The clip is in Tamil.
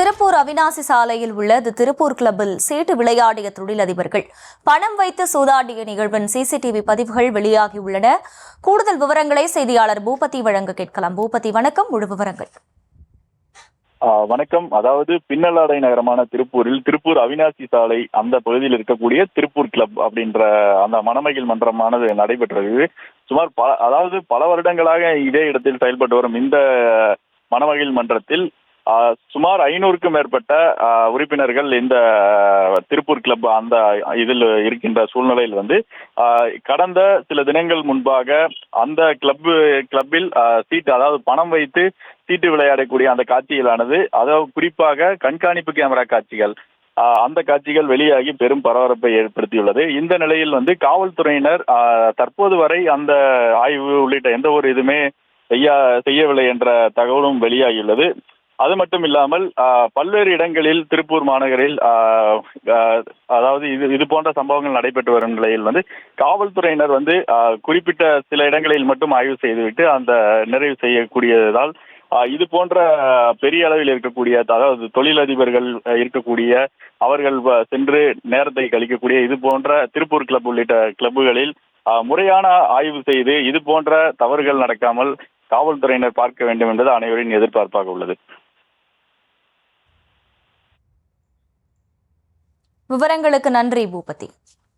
திருப்பூர் அவிநாசி சாலையில் உள்ள தி திருப்பூர் கிளப்பில் சீட்டு விளையாடிய தொழிலதிபர்கள் பணம் வைத்து சூதாடிய நிகழ்வின் சிசிடிவி பதிவுகள் வெளியாகியுள்ளன. கூடுதல் விவரங்களை செய்தியாளர் பூபதி வழங்க கேட்கலாம். பூபதி, வணக்கம். முழு விவரங்கள். வணக்கம். அதாவது பின்னலாடை நகரமான திருப்பூர் அவிநாசி சாலை அந்த பகுதியில் இருக்கக்கூடிய திருப்பூர் கிளப் அப்படின்ற அந்த மணமகிழ் மன்றமானது நடைபெற்றது. சுமார் பல வருடங்களாக இதே இடத்தில் செயல்பட்டு வரும் இந்த மணமகிழ் மன்றத்தில் சுமார் 500க்கும் மேற்பட்ட உறுப்பினர்கள் இந்த திருப்பூர் கிளப் அந்த இதில் இருக்கின்ற சூழ்நிலையில் கடந்த சில தினங்கள் முன்பாக அந்த கிளப்பில் சீட்டு, அதாவது பணம் வைத்து சீட்டு விளையாடக்கூடிய அந்த காட்சிகளானது, அதாவது குறிப்பாக கண்காணிப்பு கேமரா காட்சிகள், அந்த காட்சிகள் வெளியாகி பெரும் பரபரப்பை ஏற்படுத்தியுள்ளது. இந்த நிலையில் காவல்துறையினர் தற்போது வரை அந்த ஆய்வு உள்ளிட்ட எந்த ஒரு இதுவுமே செய்யவில்லை என்ற தகவலும் வெளியாகியுள்ளது. அது மட்டும் இல்லாமல் பல்வேறு இடங்களில் திருப்பூர் மாநகரில் அதாவது இது போன்ற சம்பவங்கள் நடைபெற்று வரும் நிலையில் காவல்துறையினர் குறிப்பிட்ட சில இடங்களில் மட்டும் ஆய்வு செய்துவிட்டு அந்த நிறைவு செய்யக்கூடியதால் இது போன்ற பெரிய அளவில் இருக்கக்கூடிய, அதாவது தொழிலதிபர்கள் இருக்கக்கூடிய, அவர்கள் சென்று நேரத்தை கழிக்கக்கூடிய இது போன்ற திருப்பூர் கிளப் உள்ளிட்ட கிளப்புகளில் முறையான ஆய்வு செய்து இது போன்ற தவறுகள் நடக்காமல் காவல்துறையினர் பார்க்க வேண்டும் என்பது அனைவரின் எதிர்பார்ப்பாக உள்ளது. விவரங்களுக்கு நன்றி பூபதி.